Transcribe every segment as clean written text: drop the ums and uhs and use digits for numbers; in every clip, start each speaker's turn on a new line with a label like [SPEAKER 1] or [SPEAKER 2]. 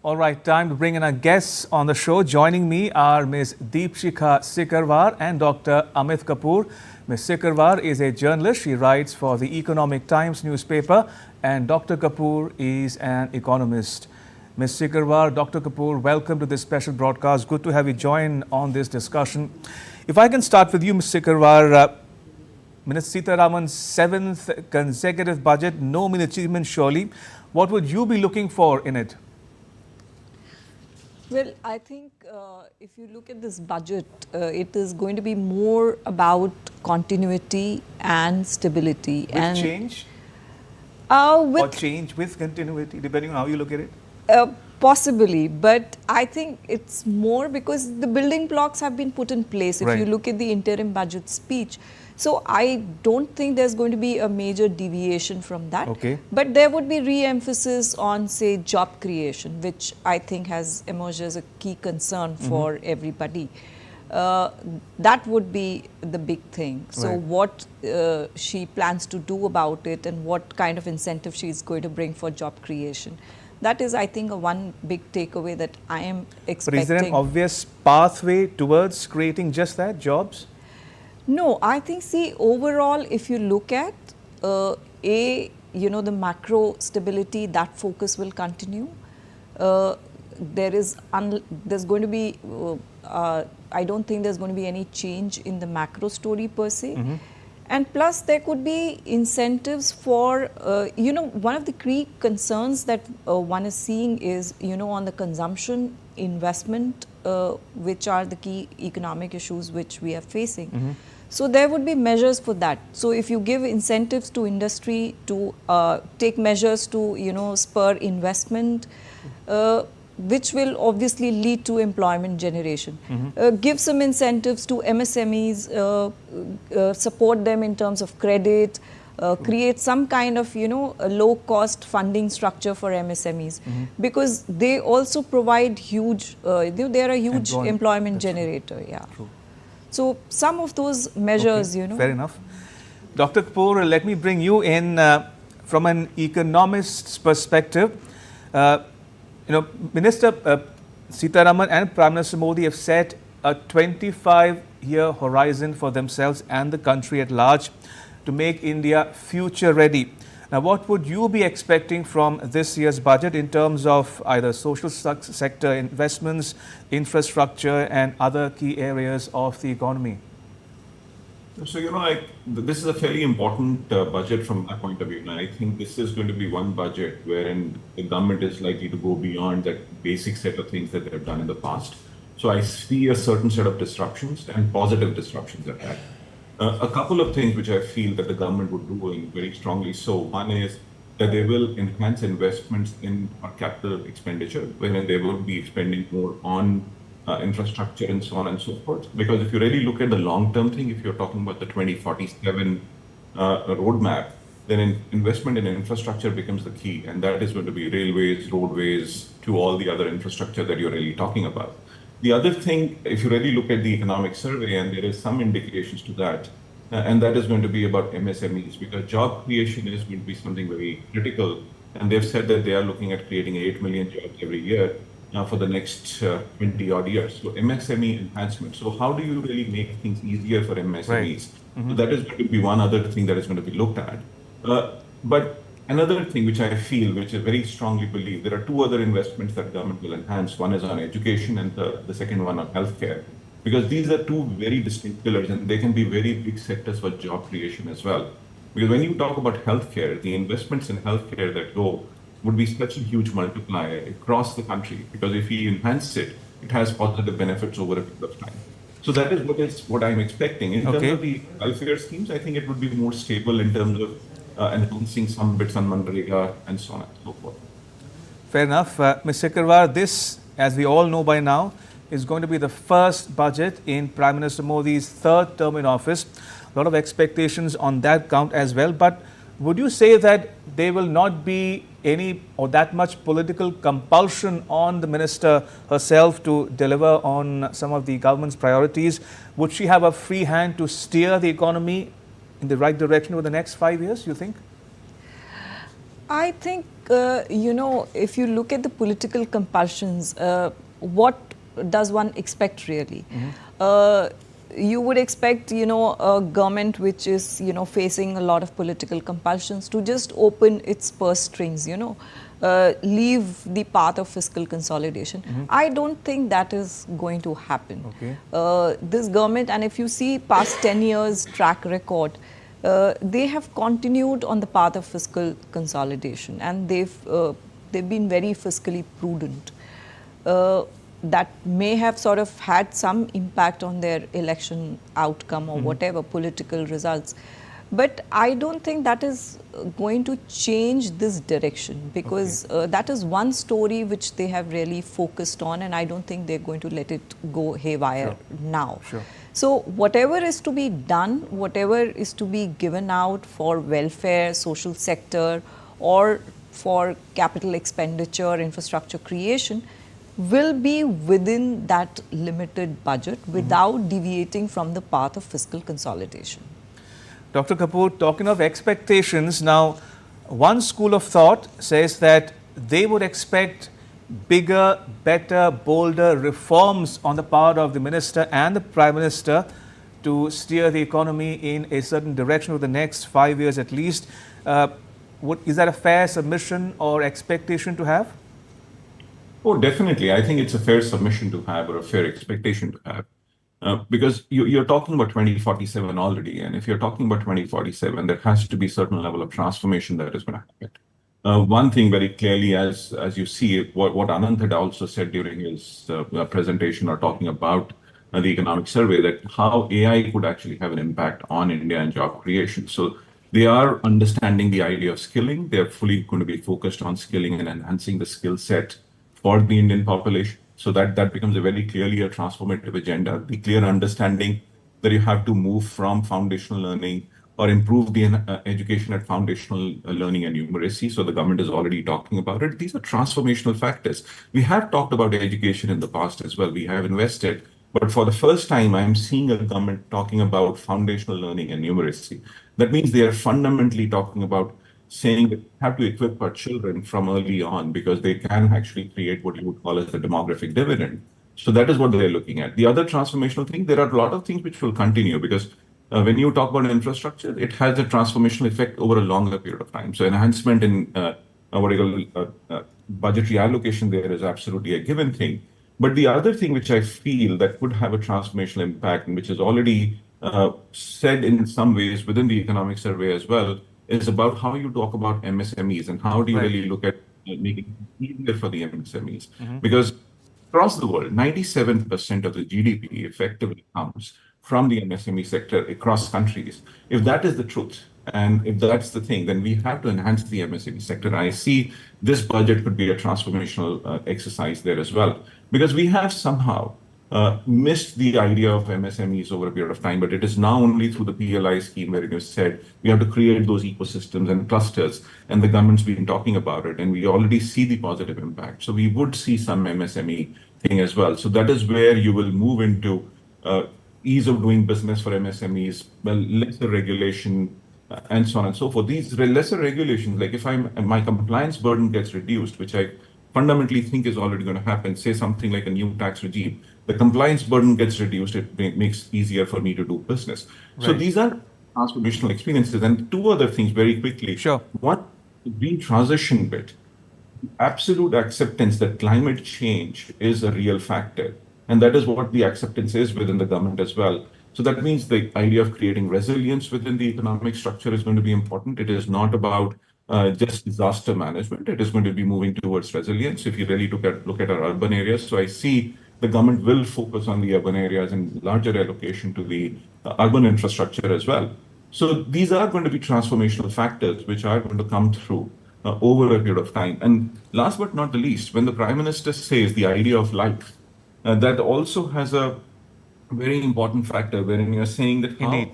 [SPEAKER 1] All right, time to bring in our guests on the show. Joining me are Ms. Deepshikha Sikarwar and Dr. Amit Kapoor. Ms. Sikarwar is a journalist. She writes for the Economic Times newspaper, and Dr. Kapoor is an economist. Ms. Sikarwar, Dr. Kapoor, welcome to this special broadcast. Good to have you join on this discussion. If I can start with you, Ms. Sikarwar, Minister Sitharaman's seventh consecutive budget, no mean achievement surely. What would you be looking for in it?
[SPEAKER 2] Well, I think if you look at this budget, it is going to be more about continuity and stability.
[SPEAKER 1] With change? Or change with continuity, depending on how you look at it?
[SPEAKER 2] Possibly, but I think it's more because the building blocks have been put in place. If you look at the interim budget speech, so I don't think there's going to be a major deviation from that.
[SPEAKER 1] Okay.
[SPEAKER 2] But there would be re-emphasis on, say, job creation, which I think has emerged as a key concern for everybody. That would be the big thing. So what she plans to do about it and what kind of incentive she's going to bring for job creation. That is, I think, one big takeaway that I am expecting.
[SPEAKER 1] But is there an obvious pathway towards creating just that, jobs?
[SPEAKER 2] No, I think, see, overall, if you look at, the macro stability, that focus will continue. There's going to be, I don't think there's going to be any change in the macro story per se. And plus, there could be incentives for, one of the key concerns that one is seeing is, on the consumption, investment, which are the key economic issues which we are facing. So there would be measures for that. So if you give incentives to industry to take measures to, spur investment, which will obviously lead to employment generation. Give some incentives to MSMEs, support them in terms of credit, create some kind of, a low-cost funding structure for MSMEs, because they also provide huge, they are a huge employment generator. Yeah.
[SPEAKER 1] True.
[SPEAKER 2] So some of those measures,
[SPEAKER 1] Fair enough. Dr. Kapoor, let me bring you in from an economist's perspective. Minister Sitharaman and Prime Minister Modi have set a 25-year horizon for themselves and the country at large to make India future ready. Now, what would you be expecting from this year's budget in terms of either social sector investments, infrastructure, and other key areas of the economy?
[SPEAKER 3] So, this is a fairly important budget from my point of view. And I think this is going to be one budget wherein the government is likely to go beyond that basic set of things that they have done in the past. So I see a certain set of disruptions and positive disruptions at that. A couple of things which I feel that the government would do very strongly. So one is that they will enhance investments in our capital expenditure, wherein they will be spending more on infrastructure and so on and so forth. Because if you really look at the long-term thing, if you're talking about the 2047 roadmap, then investment in infrastructure becomes the key. And that is going to be railways, roadways, to all the other infrastructure that you're really talking about. The other thing, if you really look at the economic survey, and there is some indications to that, and that is going to be about MSMEs, because job creation is going to be something very critical. And they've said that they are looking at creating 8 million jobs every year for the next 20 odd years. So MSME enhancement. So how do you really make things easier for MSMEs? So that is going to be one other thing that is going to be looked at. But another thing which I feel, which I very strongly believe, there are two other investments that government will enhance. One is on education and the second one on healthcare. Because these are two very distinct pillars and they can be very big sectors for job creation as well. Because when you talk about healthcare, the investments in healthcare that go would be such a huge multiplier across the country. Because if we enhance it, it has positive benefits over a period of time. So that is what I'm expecting. In terms of the welfare schemes, I think it would be more stable in terms of enhancing some bits on Manrega and so on and so forth.
[SPEAKER 1] Fair enough. Ms. Sikarwar, this, as we all know by now, is going to be the first budget in Prime Minister Modi's third term in office. A lot of expectations on that count as well. But would you say that there will not be any or that much political compulsion on the minister herself to deliver on some of the government's priorities? Would she have a free hand to steer the economy in the right direction over the next 5 years, you think?
[SPEAKER 2] I think, if you look at the political compulsions, what does one expect really? You would expect, a government which is, facing a lot of political compulsions to just open its purse strings, leave the path of fiscal consolidation. I don't think that is going to happen.
[SPEAKER 1] Okay.
[SPEAKER 2] This government, and if you see past 10 years track record, they have continued on the path of fiscal consolidation, and they've been very fiscally prudent. That may have sort of had some impact on their election outcome or whatever political results. But I don't think that is going to change this direction, because that is one story which they have really focused on, and I don't think they're going to let it go haywire now.
[SPEAKER 1] Sure.
[SPEAKER 2] So whatever is to be done, whatever is to be given out for welfare, social sector, or for capital expenditure, infrastructure creation, will be within that limited budget without deviating from the path of fiscal consolidation.
[SPEAKER 1] Dr. Kapoor, talking of expectations, now one school of thought says that they would expect bigger, better, bolder reforms on the part of the minister and the Prime Minister to steer the economy in a certain direction over the next 5 years at least. Is that a fair submission or expectation to have?
[SPEAKER 3] Oh, definitely. I think it's a fair submission to have, or a fair expectation to have. Because you're talking about 2047 already. And if you're talking about 2047, there has to be a certain level of transformation that is going to happen. One thing very clearly, as you see, what Anand had also said during his presentation, or talking about the economic survey, that how AI could actually have an impact on India and job creation. So they are understanding the idea of skilling. They're fully going to be focused on skilling and enhancing the skill set for the Indian population. So that becomes a very clearly a transformative agenda. The clear understanding that you have to move from foundational learning or improve the education at foundational learning and numeracy. So the government is already talking about it. These are transformational factors. We have talked about education in the past as well. We have invested. But for the first time, I'm seeing a government talking about foundational learning and numeracy. That means they are fundamentally talking about saying that we have to equip our children from early on, because they can actually create what you would call as the demographic dividend. So that is what they're looking at. The other transformational thing, there are a lot of things which will continue, because when you talk about infrastructure, it has a transformational effect over a longer period of time. So enhancement in budgetary allocation there is absolutely a given thing. But the other thing which I feel that could have a transformational impact, and which is already said in some ways within the economic survey as well, is about how you talk about MSMEs and how do you really look at making it easier for the MSMEs. Because across the world, 97% of the GDP effectively comes from the MSME sector across countries. If that is the truth, and if that's the thing, then we have to enhance the MSME sector. I see this budget could be a transformational exercise there as well, because we have somehow missed the idea of MSMEs over a period of time, but it is now only through the PLI scheme where it is said we have to create those ecosystems and clusters, and the government's been talking about it, and we already see the positive impact. So we would see some MSME thing as well. So that is where you will move into ease of doing business for MSMEs, lesser regulation, and so on and so forth. These lesser regulations, like if my compliance burden gets reduced, which I fundamentally think is already going to happen, say something like a new tax regime, the compliance burden gets reduced, it makes it easier for me to do business. Right. So these are transformational experiences. And two other things very quickly.
[SPEAKER 1] Sure.
[SPEAKER 3] One, the green transition bit, absolute acceptance that climate change is a real factor. And that is what the acceptance is within the government as well. So that means the idea of creating resilience within the economic structure is going to be important. It is not about just disaster management. It is going to be moving towards resilience if you really look at our urban areas. So I see the government will focus on the urban areas and larger allocation to the urban infrastructure as well. So these are going to be transformational factors which are going to come through over a period of time. And last but not the least, when the Prime Minister says the idea of life, that also has a very important factor wherein you're saying that how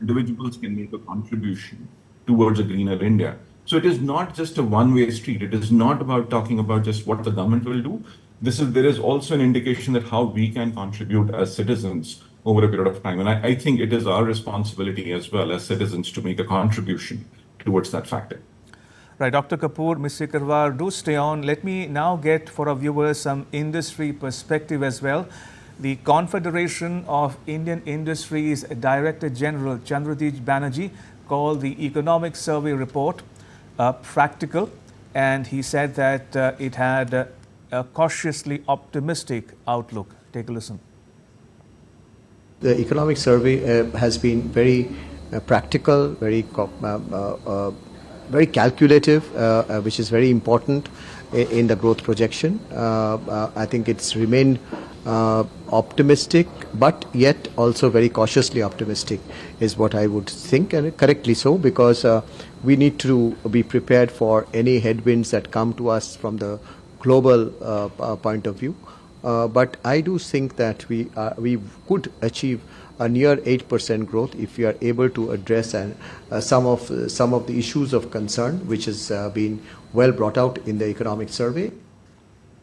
[SPEAKER 3] individuals can make a contribution towards a greener India. So it is not just a one-way street. It is not about talking about just what the government will do. There is also an indication that how we can contribute as citizens over a period of time. And I think it is our responsibility as well as citizens to make a contribution towards that factor.
[SPEAKER 1] Right, Dr. Kapoor, Ms. Sikarwar, do stay on. Let me now get for our viewers some industry perspective as well. The Confederation of Indian Industries Director General Chandradeep Banerjee called the Economic Survey report practical, and he said that it had a cautiously optimistic outlook. Take a listen.
[SPEAKER 4] The economic survey has been very practical, very calculative, which is very important in the growth projection. I think it's remained optimistic, but yet also very cautiously optimistic is what I would think, and correctly so, because we need to be prepared for any headwinds that come to us from the global point of view. But I do think that we could achieve a near 8% growth if we are able to address some of the issues of concern which has been well brought out in the economic survey.